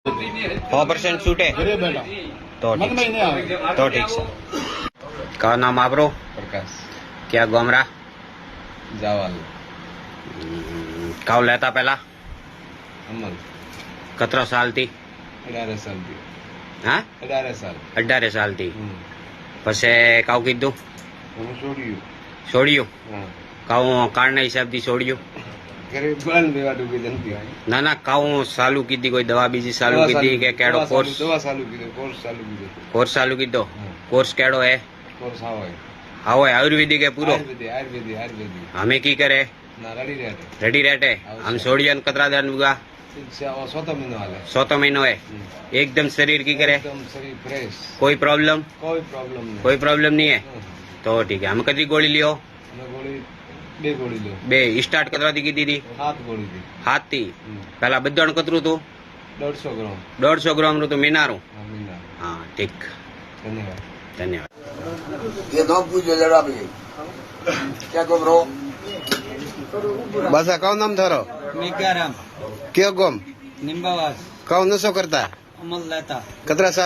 100% छूट है घरे बैठा तो मन में ही नहीं आवे। तो ठीक है। का नाम आपरो? प्रकाश क्या गोमरा? जावाल काउ लेता पहला अमल कतरा साल थी? 18 साल थी। हाँ 18 साल 18 साल थी पछे काउ कीधु હું છોડ્યું છોડ્યું હા કાઉ કાળના હિસાબથી છોડ્યું ઘરે બંધ રહેવા ડૂબી જતી ના ના કાઉ ચાલુ કીધી કોઈ દવા બીજી ચાલુ કીધી કે કેડો કોર્સ દવા ચાલુ કીધું કોર્સ ચાલુ કીધું કોર્સ ચાલુ કીધો કોર્સ કેડો હે કોર્સ આવે હા હોય આયુર્વેदिक है पूरो આયુર્વેદિક हमें की करे ના રડી રહેતે रेडी रहते हम छोड़ियन कतरा दिन हुआ 100 મહિનો હાલે 100 महीनो है एकदम शरीर की करे એકદમ શરીર ફ્રેશ कोई प्रॉब्लम કોઈ પ્રોબ્લેમ નહીં कोई प्रॉब्लम नहीं है तो ठीक है हम कदी गोली लियो અને ગોળી બે ગોળી લો बे स्टार्ट कतरा दी कीधी थी 7 ગોળી દી हाथ थी पहला बद्दण कतरू तू 150 ગ્રામ 150 ગ્રામ रू तो मीनारू હા મહિના हाँ ठीक ધન્યવાદ धन्यवाद। ये दो पूछ जरा भी क्या को ब्रो बस कौ नाम थारो? मेघाराम क्यों गोम निम्बावास कौ नशो करता अमल लेता कतरा साल